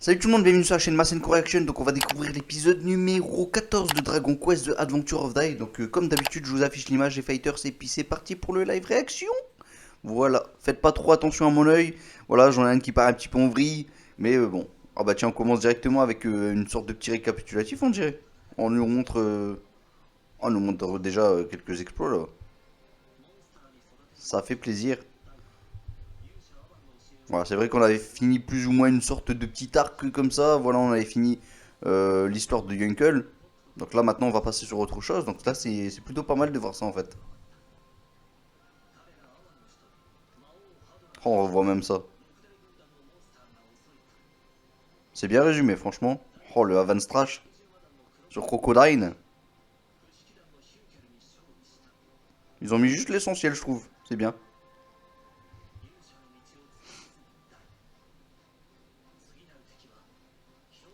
Salut tout le monde, bienvenue sur la chaîne Masen Correction. Donc on va découvrir l'épisode numéro 14 de Dragon Quest The Adventure of Dai. Donc comme d'habitude je vous affiche l'image des fighters et puis c'est parti pour le live réaction. Voilà, faites pas trop attention à mon oeil. Voilà, j'en ai un qui part un petit peu en vrille. Mais bon, ah bah tiens, on commence directement avec une sorte de petit récapitulatif on dirait. On nous montre déjà quelques exploits là. Ça fait plaisir. Voilà, c'est vrai qu'on avait fini plus ou moins une sorte de petit arc comme ça. Voilà, on avait fini l'histoire de Yunkel. Donc là, maintenant, on va passer sur autre chose. Donc là, c'est plutôt pas mal de voir ça en fait. Oh, on revoit même ça. C'est bien résumé, franchement. Oh, le Havan Strash sur Crocodile. Ils ont mis juste l'essentiel, je trouve. C'est bien.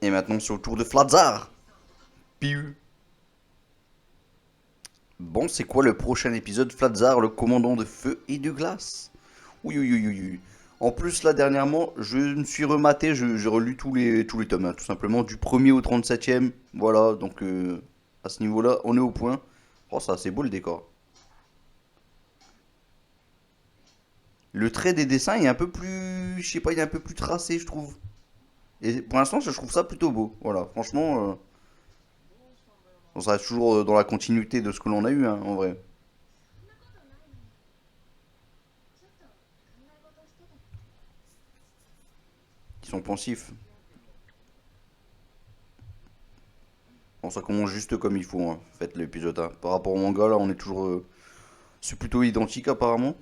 Et maintenant, c'est au tour de Fladzar. Piu. Bon, c'est quoi le prochain épisode? Fladzar, le commandant de feu et de glace. Oui, oui, oui, oui, oui. En plus, là, dernièrement, je me suis rematé, j'ai relu tous les tomes, hein, tout simplement, du premier au 37e. Voilà, donc à ce niveau-là, on est au point. Oh, ça, c'est beau le décor. Le trait des dessins est un peu plus, je sais pas, il est un peu plus tracé, je trouve. Et pour l'instant, je trouve ça plutôt beau. Voilà, franchement, on reste toujours dans la continuité de ce que l'on a eu, hein, en vrai. Ils sont pensifs. Bon, ça commence juste comme il faut, hein, faites l'épisode 1. Par rapport au manga, là, on est toujours. C'est plutôt identique, apparemment.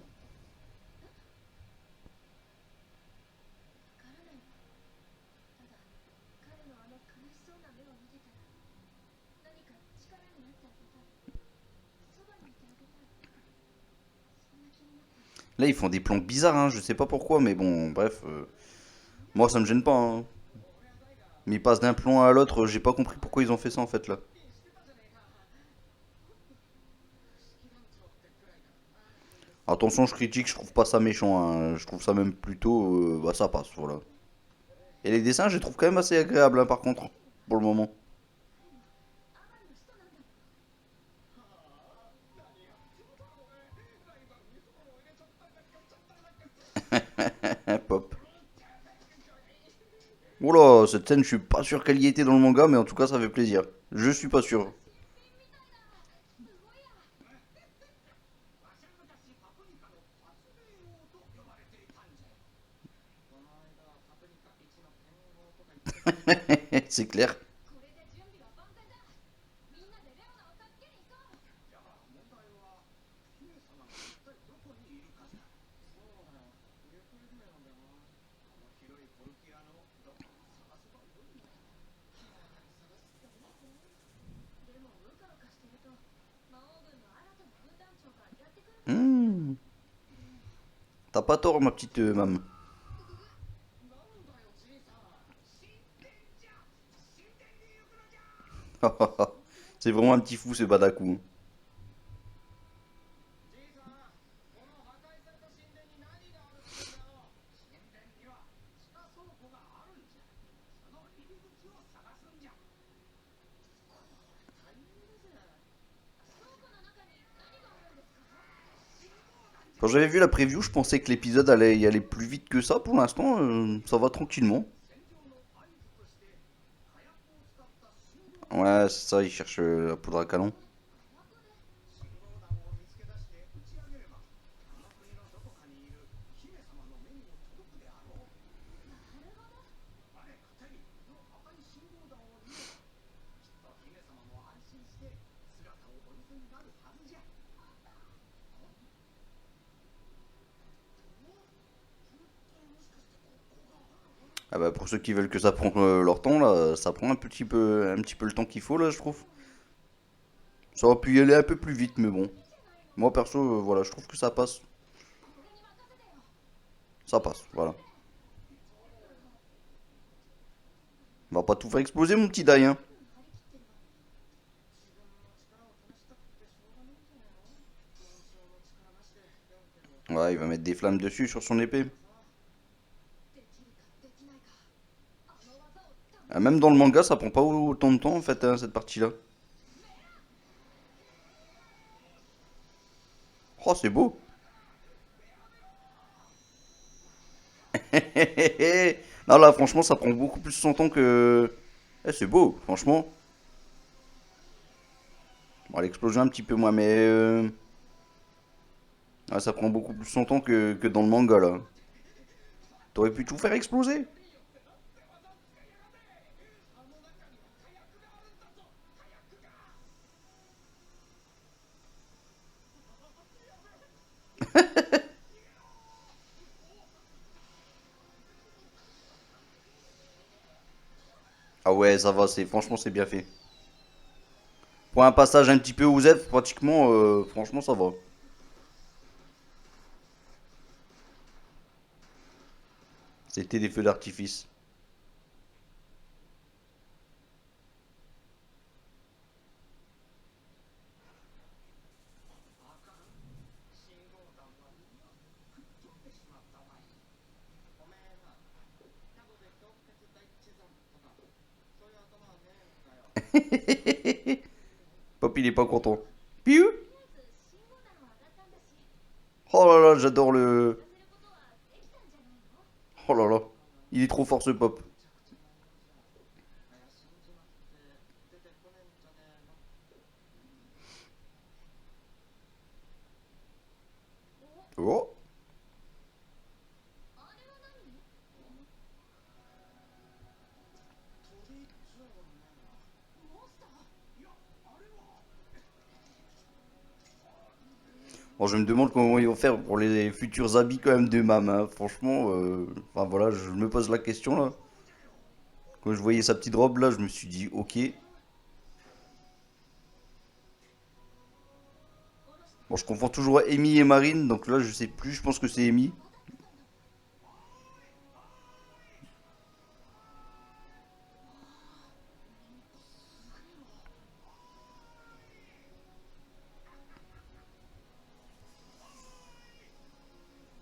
Là, ils font des plans bizarres, hein, je sais pas pourquoi, mais bon, bref. Moi, ça me gêne pas, hein. Mais ils passent d'un plan à l'autre, j'ai pas compris pourquoi ils ont fait ça, en fait, là. Attention, je critique, je trouve pas ça méchant, hein. Je trouve ça même plutôt. Bah, ça passe, voilà. Et les dessins, je les trouve quand même assez agréables, hein, par contre, pour le moment. Pop. Oula, cette scène, je suis pas sûr qu'elle y était dans le manga, mais en tout cas, ça fait plaisir. Je suis pas sûr. C'est clair. Hmm. T'as pas tort, ma petite mam. C'est vraiment un petit fou, ce Badakou. Quand j'avais vu la preview, je pensais que l'épisode allait y aller plus vite que ça. Pour l'instant, ça va tranquillement. Ouais, c'est ça, il cherche la poudre à canon. Ah bah pour ceux qui veulent que ça prenne leur temps, là, ça prend un petit peu le temps qu'il faut, là, je trouve. Ça aurait pu y aller un peu plus vite, mais bon. Moi, perso, voilà, je trouve que ça passe. Ça passe, voilà. On va pas tout faire exploser, mon petit Dai, hein. Ouais, il va mettre des flammes dessus sur son épée. Ah, même dans le manga, ça prend pas autant de temps en fait, hein, cette partie-là. Oh, c'est beau. Non, là, franchement, ça prend beaucoup plus son temps que. Eh, c'est beau, franchement. Bon, l'explosion un petit peu moins, mais ah, ça prend beaucoup plus son temps que dans le manga là. T'aurais pu tout faire exploser. Ah ouais, ça va, c'est franchement c'est bien fait. Pour un passage un petit peu aux Z, pratiquement, franchement ça va. C'était des feux d'artifice. Pop, il est pas content. Piou. Oh là là, j'adore le. Oh là là, il est trop fort ce Pop. Oh. Bon, je me demande comment ils vont faire pour les futurs habits quand même de Mam, hein. Franchement, enfin voilà, je me pose la question là. Quand je voyais sa petite robe là, je me suis dit ok. Bon, je confonds toujours Amy et Marine, donc là je sais plus, je pense que c'est Amy.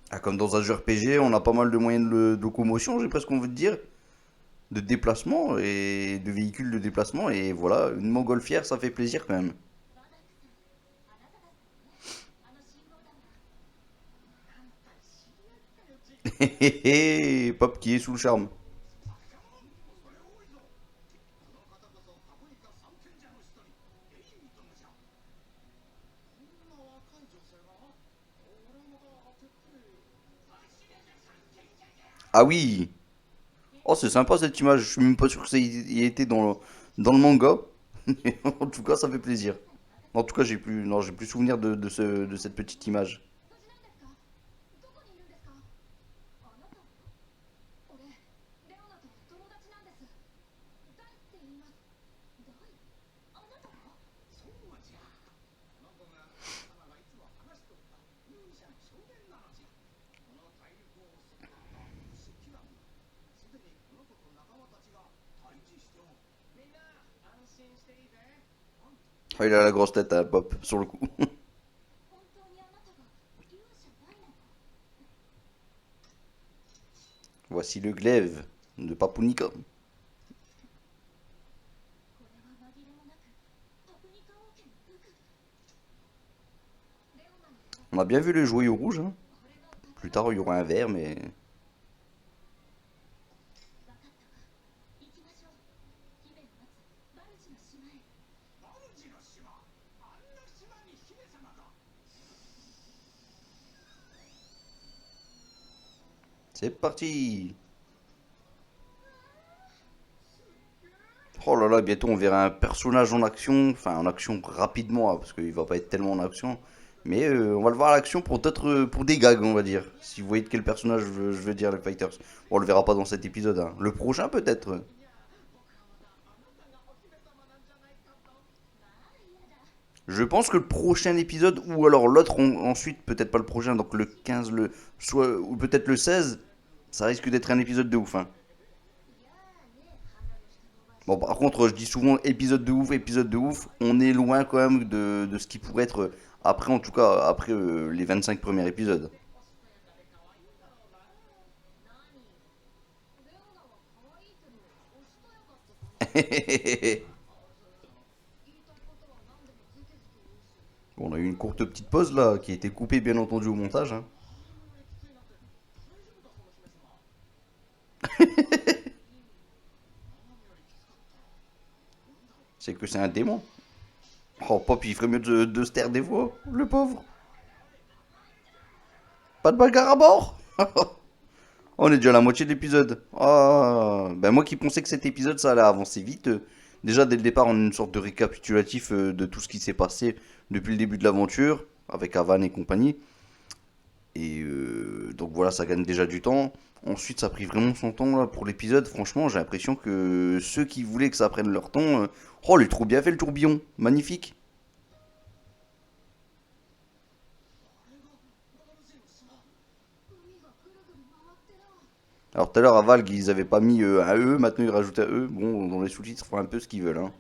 Ah, comme dans un jeu RPG, on a pas mal de moyens de locomotion, j'ai presque envie de dire, de déplacement et de véhicules de déplacement, et voilà, une montgolfière, ça fait plaisir quand même. Hé hé hé, Pop qui est sous le charme. Ah oui. Oh, c'est sympa cette image, je suis même pas sûr que ça y ait été dans le manga. Mais en tout cas, ça fait plaisir. En tout cas, j'ai plus, non, j'ai plus souvenir de cette petite image. Ah, il a la grosse tête à Pop, sur le coup. Voici le glaive de Papounika. On a bien vu le joyau rouge, hein. Plus tard, il y aura un vert, mais. C'est parti. Oh là là, bientôt on verra un personnage en action, enfin en action rapidement, hein, parce qu'il va pas être tellement en action. Mais on va le voir à l'action pour peut-être pour des gags, on va dire. Si vous voyez de quel personnage je veux dire, les Fighters. Bon, on le verra pas dans cet épisode, hein. Le prochain peut-être. Je pense que le prochain épisode, ou alors l'autre ensuite, peut-être pas le prochain, donc le 15, soit, ou peut-être le 16, ça risque d'être un épisode de ouf, hein. Bon, par contre, je dis souvent épisode de ouf, on est loin quand même de ce qui pourrait être après, en tout cas, après les 25 premiers épisodes. Bon, on a eu une courte petite pause là, qui a été coupée bien entendu au montage, hein. C'est que c'est un démon. Oh, Pop, il ferait mieux de se taire des fois, le pauvre. Pas de bagarre à bord. On est déjà à la moitié de l'épisode. Ah, ben moi qui pensais que cet épisode ça allait avancer vite. Déjà dès le départ, on a une sorte de récapitulatif de tout ce qui s'est passé depuis le début de l'aventure, avec Avan et compagnie. Et donc voilà, ça gagne déjà du temps. Ensuite, ça a pris vraiment son temps là, pour l'épisode. Franchement, j'ai l'impression que ceux qui voulaient que ça prenne leur temps. Oh, il est trop bien fait le tourbillon. Magnifique. Alors tout à l'heure, à Valg, ils avaient pas mis un E, maintenant ils rajoutent un E. Bon, dans les sous-titres, ils font un peu ce qu'ils veulent, hein.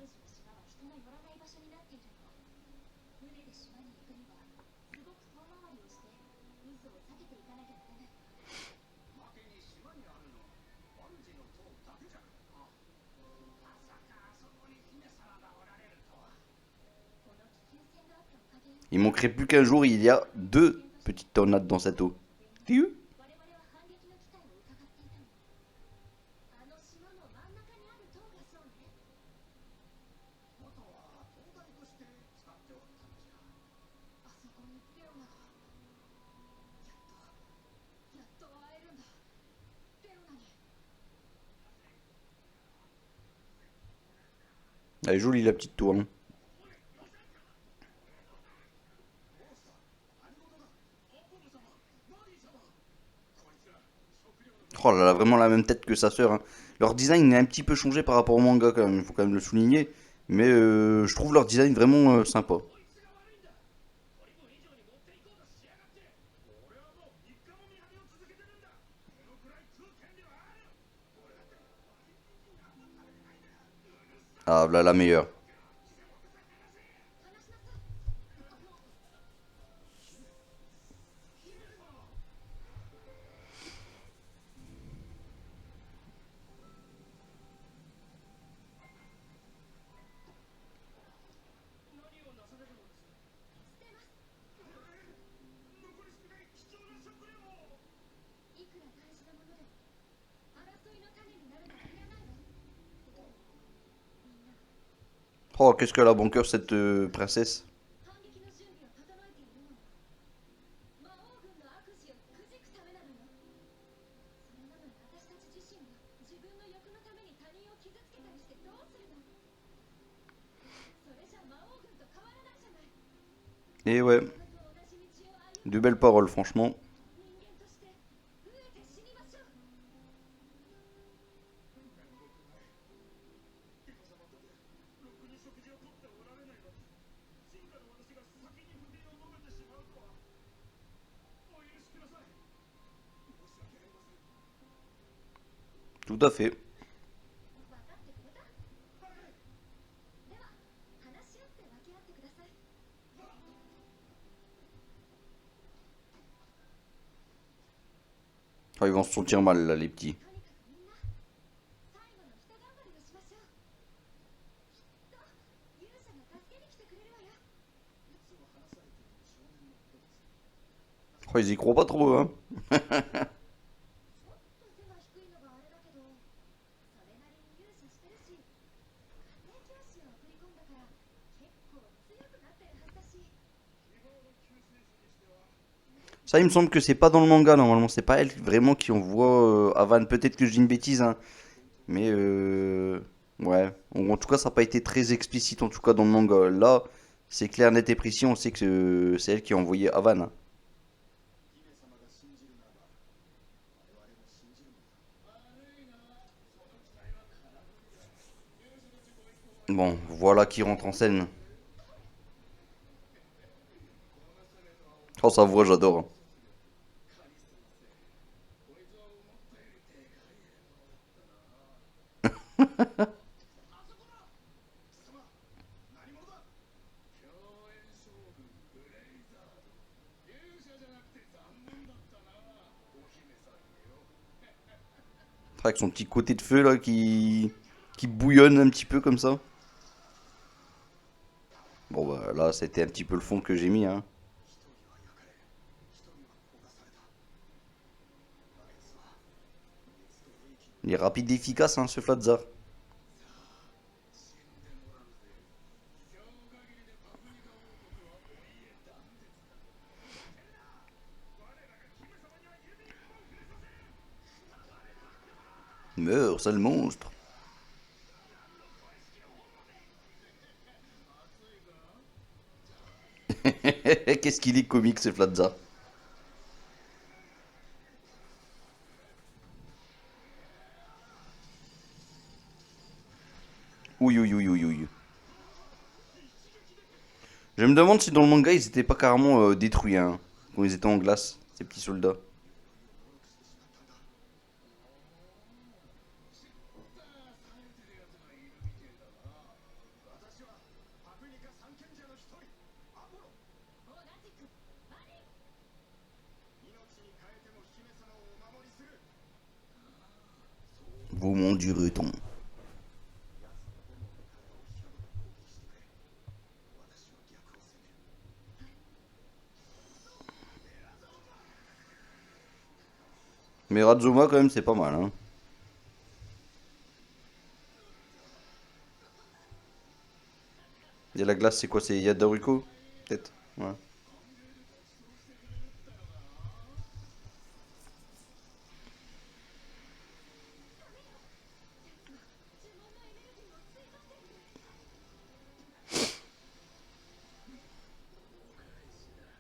Il manquerait plus qu'un jour, il y a deux petites tornades dans cette eau. Tiou. Elle est jolie la petite tour, hein. Oh là là, vraiment la même tête que sa sœur, hein. Leur design est un petit peu changé par rapport au manga quand même, il faut quand même le souligner. Mais je trouve leur design vraiment sympa. Ah, là la meilleure. Oh, qu'est-ce qu'elle a bon cœur cette princesse. Et ouais, de belles paroles franchement. Tout à fait. Oh, ils vont se sentir mal là les petits. Oh, ils y croient pas trop, hein. Ça, il me semble que c'est pas dans le manga normalement. C'est pas elle vraiment qui envoie Avan. Peut-être que je dis une bêtise, hein. Mais ouais. En tout cas, ça n'a pas été très explicite en tout cas dans le manga. Là, c'est clair, net et précis. On sait que c'est elle qui a envoyé Avan, hein. Bon, voilà qui rentre en scène. Oh, sa voix, j'adore, hein. Avec son petit côté de feu là qui qui bouillonne un petit peu comme ça. Bon bah là c'était un petit peu le fond que j'ai mis hein. Il est rapide et efficace hein ce Flatzar. Meurs, sale monstre. Qu'est-ce qu'il est comique ce Flatzar. Ouïe ouïe ouïe ouïe ouïe. Je me demande si dans le manga ils étaient pas carrément détruits hein, quand ils étaient en glace, ces petits soldats. Vous m'en direz-t-on. Mais Razuma quand même c'est pas mal hein. Et la glace c'est quoi? C'est Yadaruko? Peut-être. Ouais.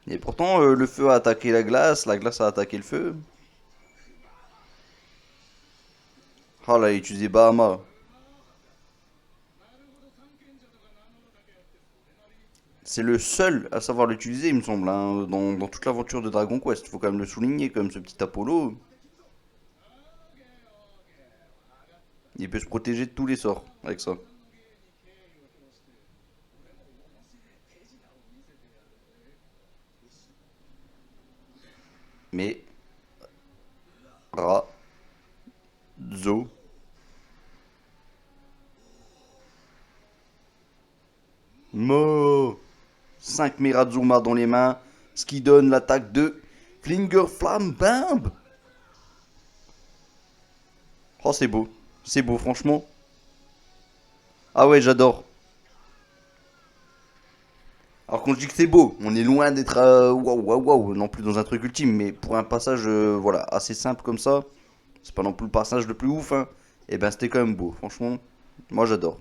Et pourtant le feu a attaqué la glace a attaqué le feu. Ah là il a utilisé Bahama. C'est le seul à savoir l'utiliser, il me semble, hein, dans toute l'aventure de Dragon Quest. Faut quand même le souligner, comme ce petit Apollo. Il peut se protéger de tous les sorts avec ça. Mais Ra, Zo, Mo, 5 Mirazuma dans les mains, ce qui donne l'attaque de Flinger Flamme Bimbe. Oh, c'est beau, franchement. Ah ouais, j'adore. Alors quand je dis que c'est beau, on est loin d'être waouh waouh waouh, non plus dans un truc ultime, mais pour un passage voilà assez simple comme ça, c'est pas non plus le passage le plus ouf, hein. Et ben c'était quand même beau, franchement, moi j'adore.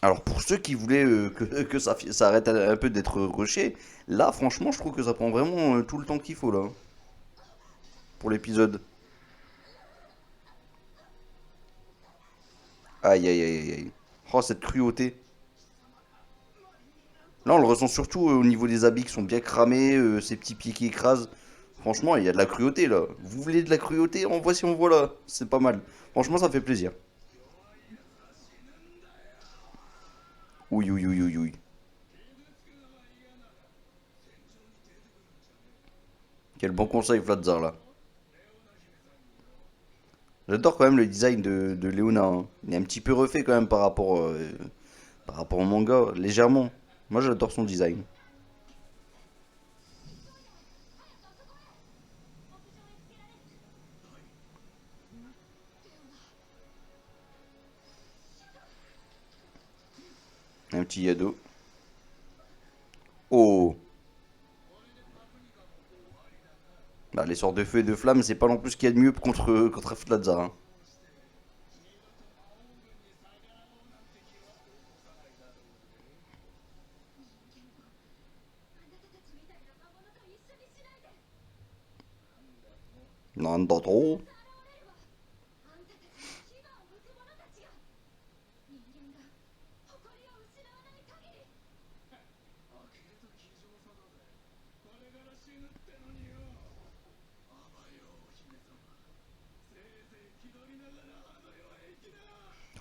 Alors pour ceux qui voulaient que ça arrête un peu d'être rushé, là franchement je trouve que ça prend vraiment tout le temps qu'il faut là, pour l'épisode. Aïe aïe aïe aïe aïe. Oh cette cruauté. Là on le ressent surtout au niveau des habits qui sont bien cramés, ces petits pieds qui écrasent. Franchement il y a de la cruauté là. Vous voulez de la cruauté? En voici en voilà. C'est pas mal. Franchement ça fait plaisir. Oui oui oui oui oui. Quel bon conseil Flatzar là. J'adore quand même le design de Léona, hein. Il est un petit peu refait quand même par rapport au manga, légèrement. Moi j'adore son design. Un petit Yado. Oh! Bah, les sorts de feu et de flamme, c'est pas non plus ce qu'il y a de mieux contre Flatzar, hein. Non, pas trop.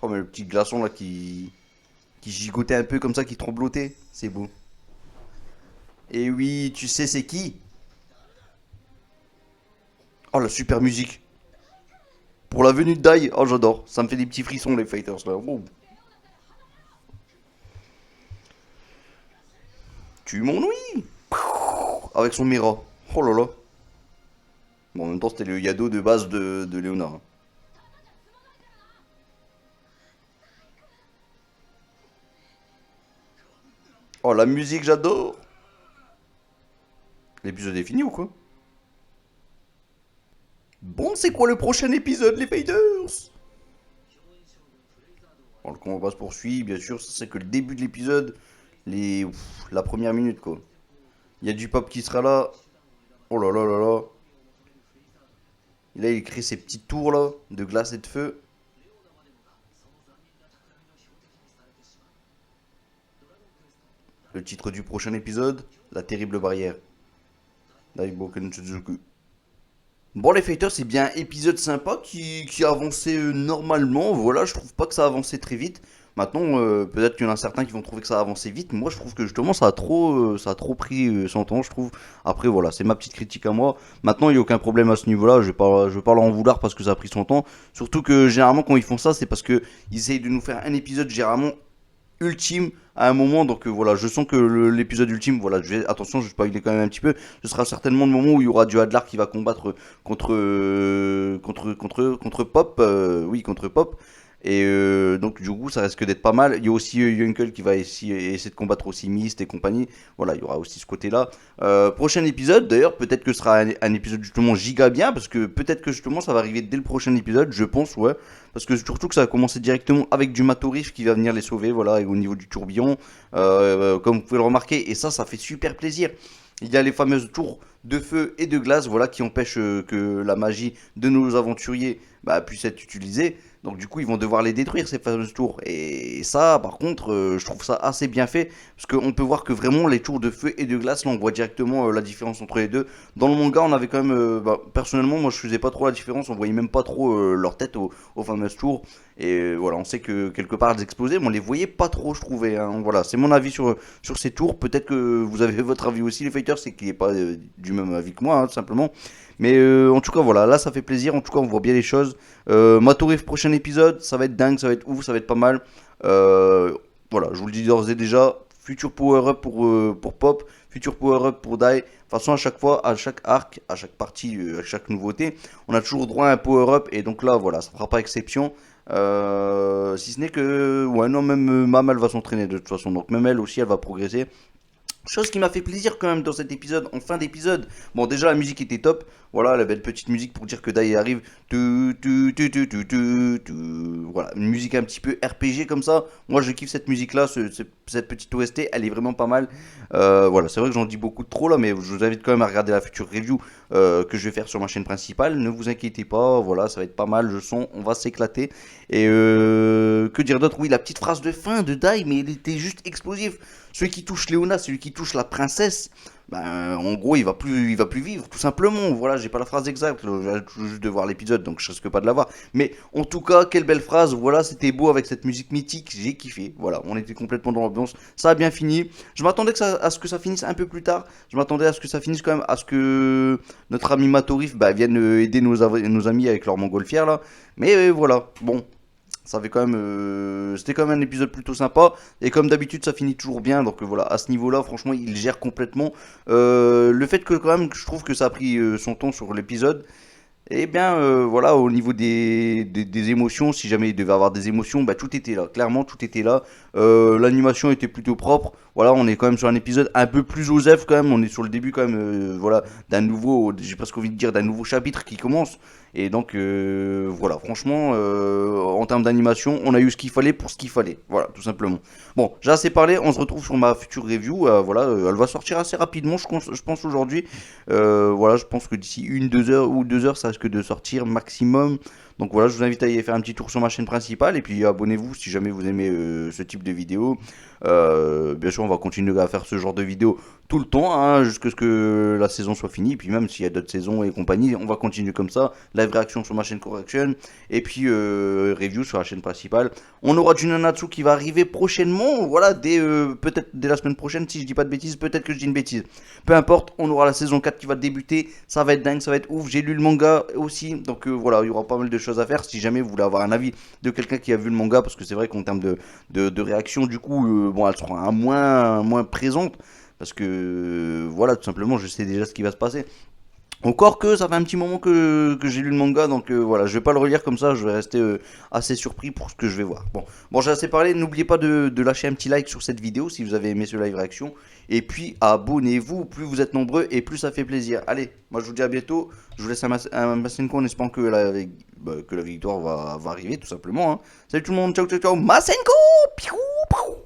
Oh, mais le petit glaçon là qui gigotait un peu comme ça, qui tremblotait, c'est beau. Et oui, tu sais c'est qui? Oh la super musique. Pour la venue de Dai, oh j'adore. Ça me fait des petits frissons les fighters là. Wow. Tu m'ennuies. Avec son Mira. Oh là là. Bon, en même temps, c'était le Yado de base de Léona, hein. Oh, la musique, j'adore. L'épisode est fini ou quoi? Bon, c'est quoi le prochain épisode, les fighters? Bon, le combat se poursuit, bien sûr, ça c'est que le début de l'épisode. La première minute, quoi. Il y a du pop qui sera là. Oh là là là là. Et là, il crée ses petites tours, là, de glace et de feu. Le titre du prochain épisode, La terrible barrière. Daiboken Suzuku. Bon, les fighters, c'est bien un épisode sympa qui a avancé normalement. Voilà, je trouve pas que ça a avancé très vite. Maintenant, peut-être qu'il y en a certains qui vont trouver que ça a avancé vite. Moi, je trouve que justement, ça a trop pris son temps, je trouve. Après, voilà, c'est ma petite critique à moi. Maintenant, il n'y a aucun problème à ce niveau-là. Je vais pas leur en vouloir parce que ça a pris son temps. Surtout que généralement, quand ils font ça, c'est parce que ils essayent de nous faire un épisode généralement ultime à un moment. Donc voilà, je sens que l'épisode ultime, voilà, attention, je vais spoiler quand même un petit peu. Ce sera certainement le moment où il y aura du Hadlar qui va combattre contre Pop, oui, contre Pop. Et donc du coup ça risque d'être pas mal. Il y a aussi Yunkel qui va essayer de combattre aussi Mist et compagnie. Voilà, il y aura aussi ce côté là. Prochain épisode d'ailleurs, peut-être que ce sera un épisode justement giga bien. Parce que peut-être que justement ça va arriver dès le prochain épisode, je pense, ouais. Parce que surtout que ça va commencer directement avec du Matorif qui va venir les sauver, voilà, et au niveau du tourbillon, comme vous pouvez le remarquer, et ça fait super plaisir. Il y a les fameuses tours de feu et de glace, voilà, qui empêchent que la magie de nos aventuriers puisse être utilisée. Donc du coup, ils vont devoir les détruire, ces fameuses tours. Et ça, par contre, je trouve ça assez bien fait. Parce qu'on peut voir que vraiment, les tours de feu et de glace, là, on voit directement la différence entre les deux. Dans le manga, on avait quand même... personnellement, moi, je faisais pas trop la différence. On voyait même pas trop leur tête aux fameuses tours. Et voilà, on sait que quelque part, elles explosaient, mais on les voyait pas trop, je trouvais, hein. Voilà, c'est mon avis sur ces tours. Peut-être que vous avez votre avis aussi, les fighters, c'est qu'il n'est pas du même avis que moi, hein, tout simplement. Mais en tout cas, voilà, là, ça fait plaisir. En tout cas, on voit bien les choses. Matorif, prochain épisode, ça va être dingue, ça va être ouf, ça va être pas mal. Voilà, je vous le dis d'ores et déjà, futur power-up pour Pop, futur power-up pour Dai. De toute façon, à chaque fois, à chaque arc, à chaque partie, à chaque nouveauté, on a toujours droit à un power-up. Et donc là, voilà, ça ne fera pas exception. Si ce n'est que, ouais, non, même Mam, elle va s'entraîner de toute façon. Donc même elle aussi, elle va progresser. Chose qui m'a fait plaisir quand même dans cet épisode, en fin d'épisode. Bon, déjà la musique était top. Voilà, la belle petite musique pour dire que Dai arrive. Voilà, une musique un petit peu RPG comme ça. Moi, je kiffe cette musique-là, cette petite OST, elle est vraiment pas mal. Voilà, c'est vrai que j'en dis beaucoup de trop là, mais je vous invite quand même à regarder la future review que je vais faire sur ma chaîne principale. Ne vous inquiétez pas, voilà, ça va être pas mal, je sens, on va s'éclater. Et que dire d'autre? Oui, la petite phrase de fin de Dai, mais elle était juste explosive. Celui qui touche Léona, celui qui touche la princesse, en gros, il va plus vivre, tout simplement. Voilà, j'ai pas la phrase exacte, j'ai juste de voir l'épisode, donc je risque pas de l'avoir. Mais en tout cas, quelle belle phrase. Voilà, c'était beau avec cette musique mythique, j'ai kiffé. Voilà, on était complètement dans l'ambiance. Ça a bien fini. Je m'attendais à ce que ça finisse un peu plus tard. Je m'attendais à ce que ça finisse quand même, à ce que notre ami Matorif vienne aider nos amis avec leur montgolfière là. Mais voilà, bon. Ça avait quand même, c'était quand même un épisode plutôt sympa. Et comme d'habitude, ça finit toujours bien. Donc voilà, à ce niveau-là, franchement, il gère complètement. Le fait que quand même, je trouve que ça a pris son temps sur l'épisode. Et bien voilà, au niveau des émotions, si jamais il devait avoir des émotions, tout était là. Clairement, tout était là. L'animation était plutôt propre. Voilà, on est quand même sur un épisode un peu plus osef quand même. On est sur le début quand même, voilà, d'un nouveau, j'ai presque envie de dire d'un nouveau chapitre qui commence. Et donc voilà, franchement, en termes d'animation, on a eu ce qu'il fallait pour ce qu'il fallait. Voilà, tout simplement. Bon, j'ai assez parlé. On se retrouve sur ma future review. Voilà, elle va sortir assez rapidement, je pense aujourd'hui. Voilà, je pense que d'ici 1-2 heures ou 2 heures, ça risque de sortir maximum. Donc voilà, je vous invite à y faire un petit tour sur ma chaîne principale. Et puis abonnez-vous si jamais vous aimez ce type de vidéo. Bien sûr, on va continuer à faire ce genre de vidéo tout le temps, hein, jusqu'à ce que la saison soit finie. Et puis même s'il y a d'autres saisons et compagnie, on va continuer comme ça. Live réaction sur ma chaîne Correction. Et puis review sur la chaîne principale. On aura du Nanatsu qui va arriver prochainement. Voilà, peut-être dès la semaine prochaine, si je dis pas de bêtises. Peut-être que je dis une bêtise. Peu importe, on aura la saison 4 qui va débuter. Ça va être dingue, ça va être ouf. J'ai lu le manga. manga aussi. Donc voilà, il y aura pas mal de choses à faire si jamais vous voulez avoir un avis de quelqu'un qui a vu le manga, parce que c'est vrai qu'en termes de réaction, du coup, bon, elle sera moins présente. Parce que voilà, tout simplement, je sais déjà ce qui va se passer. Encore que ça fait un petit moment que j'ai lu le manga, donc voilà, je vais pas le relire comme ça, je vais rester assez surpris pour ce que je vais voir. Bon, j'ai assez parlé, n'oubliez pas de lâcher un petit like sur cette vidéo si vous avez aimé ce live réaction. Et puis abonnez-vous, plus vous êtes nombreux et plus ça fait plaisir. Allez, moi je vous dis à bientôt, je vous laisse un Masenko en espérant que la victoire va arriver tout simplement. Hein. Salut tout le monde, ciao ciao ciao, Masenko! Piou, piou.